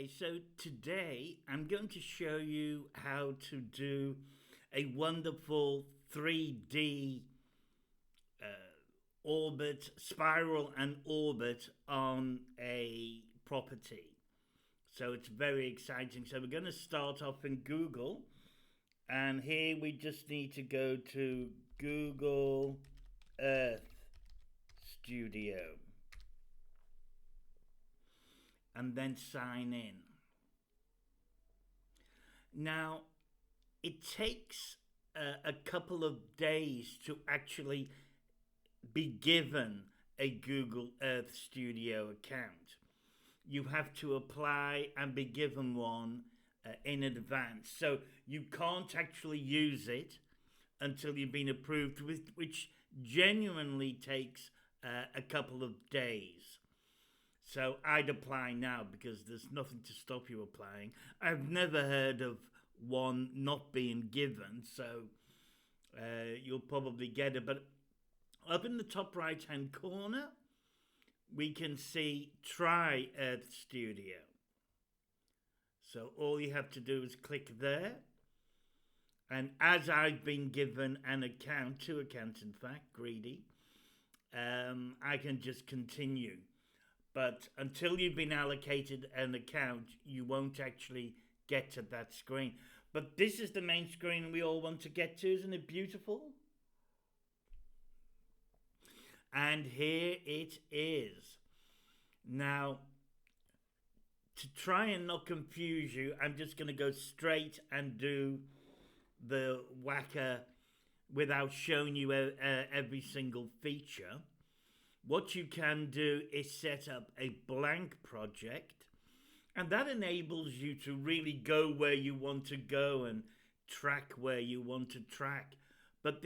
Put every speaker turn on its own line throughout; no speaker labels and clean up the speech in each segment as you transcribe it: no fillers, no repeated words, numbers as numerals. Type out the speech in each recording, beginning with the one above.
Okay, so today I'm going to show you how to do a wonderful 3D orbit, spiral and orbit on a property. So it's very exciting. So we're going to start off in Google, and here we just need to go to Google Earth Studio and then sign in. Now, it takes a couple of days to actually be given a Google Earth Studio account. You have to apply and be given one in advance. So you can't actually use it until you've been approved, which genuinely takes a couple of days. So I'd apply now because there's nothing to stop you applying. I've never heard of one not being given, so you'll probably get it. But up in the top right hand corner, we can see Try Earth Studio. So all you have to do is click there. And as I've been given an account, 2 accounts in fact, greedy, I can just continue. But until you've been allocated an account, you won't actually get to that screen. But this is the main screen we all want to get to. Isn't it beautiful? And here it is. Now, to try and not confuse you, I'm just going to go straight and do the whacker without showing you every single feature. What you can do is set up a blank project, and that enables you to really go where you want to go and track where you want to track. But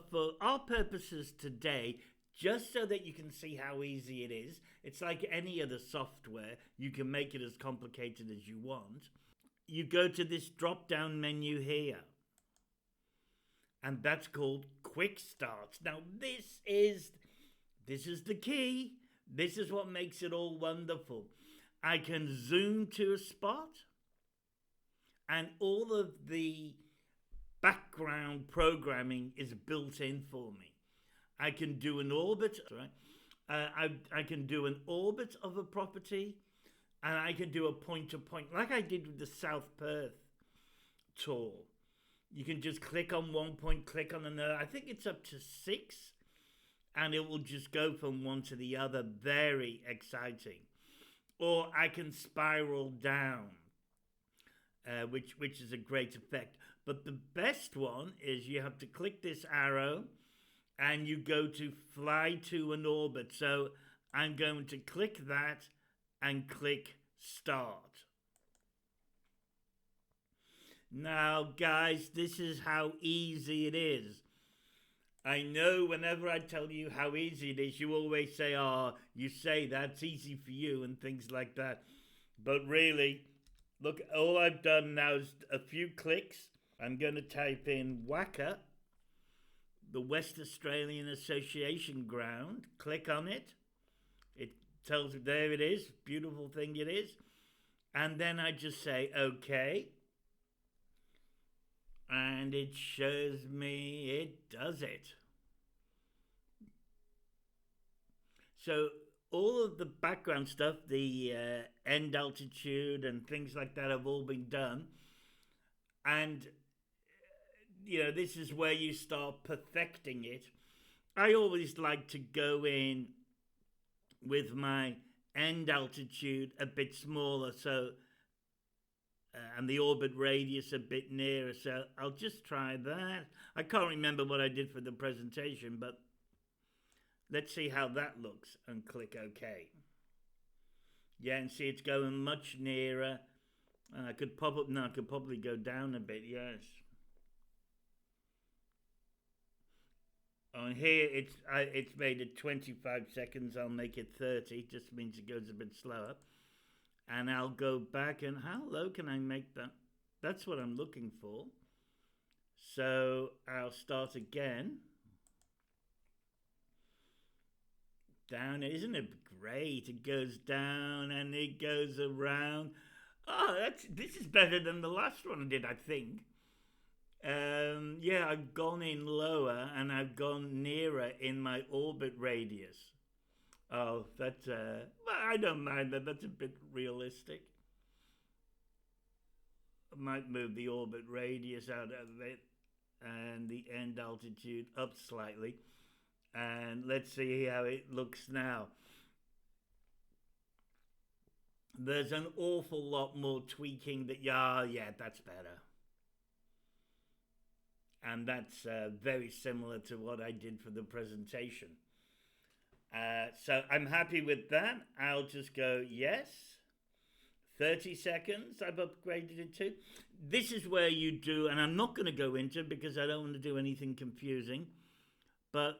for our purposes today, just so that you can see how easy it is, it's like any other software. You can make it as complicated as you want. You go to this drop-down menu here, and that's called Quick Start. Now, this is the key. This is what makes it all wonderful. I can zoom to a spot, and all of the background programming is built in for me. I can do an orbit, right? I can do an orbit of a property, and I can do a point-to-point, like I did with the South Perth tour. You can just click on one point, click on another. I think it's up to 6, and it will just go from one to the other. Very exciting. Or I can spiral down, which is a great effect. But the best one is you have to click this arrow, and you go to fly to an orbit. So I'm going to click that and click start. Now, guys, this is how easy it is. I know whenever I tell you how easy it is, you always say, oh, you say that's easy for you and things like that. But really, look, all I've done now is a few clicks. I'm going to type in WACA, the West Australian Association ground. Click on it. It tells me there it is. Beautiful thing it is. And then I just say, okay. And it shows me it does it. So all of the background stuff, the end altitude and things like that have all been done. And, you know, this is where you start perfecting it. I always like to go in with my end altitude a bit smaller, so and the orbit radius a bit nearer, so I'll just try that. I can't remember what I did for the presentation, but let's see how that looks and click OK. Yeah, and see it's going much nearer. And I could probably go down a bit, yes. On here, it's made it 25 seconds. I'll make it 30. Just means it goes a bit slower. And I'll go back, and how low can I make that? That's what I'm looking for. So I'll start again. Down, isn't it great? It goes down and it goes around. Oh, this is better than the last one I did, I think. Yeah, I've gone in lower and I've gone nearer in my orbit radius. Oh, that's well, I don't mind that. That's a bit realistic. I might move the orbit radius out of it and the end altitude up slightly. And let's see how it looks now. There's an awful lot more tweaking that, yeah, that's better. And that's very similar to what I did for the presentation. So I'm happy with that. I'll just go yes. 30 seconds I've upgraded it to. This is where you do, and I'm not going to go into because I don't want to do anything confusing, but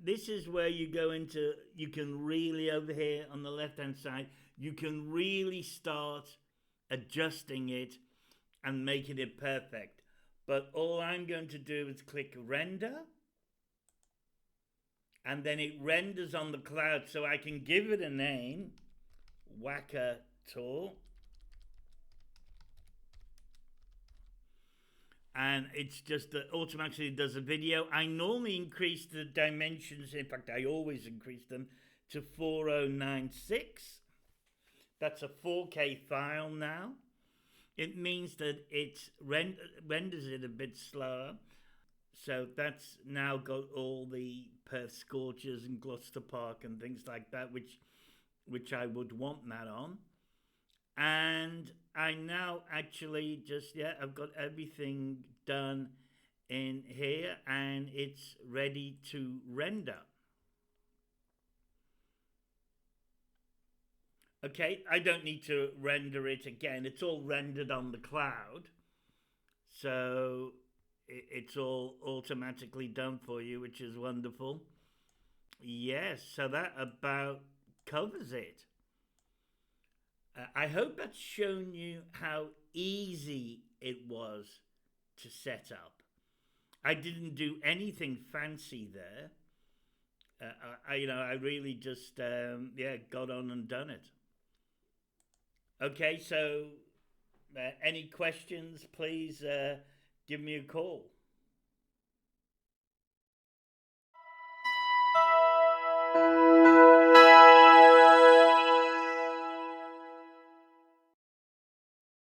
this is where you go into, you can really, over here on the left hand side, you can really start adjusting it and making it perfect. But all I'm going to do is click render, and then it renders on the cloud, so I can give it a name, Whacker Tool. And it's just that automatically does a video. I normally increase the dimensions, in fact I always increase them to 4096. That's a 4K file now. It means that it renders it a bit slower. So that's now got all the Perth Scorchers and Gloucester Park and things like that, which I would want that on. And I now actually just, yeah, I've got everything done in here and it's ready to render. Okay, I don't need to render it again. It's all rendered on the cloud. So it's all automatically done for you, which is wonderful. Yes, so that about covers it. I hope that's shown you how easy it was to set up. I didn't do anything fancy there. I really just got on and done it. Okay, so any questions? Please give me a call.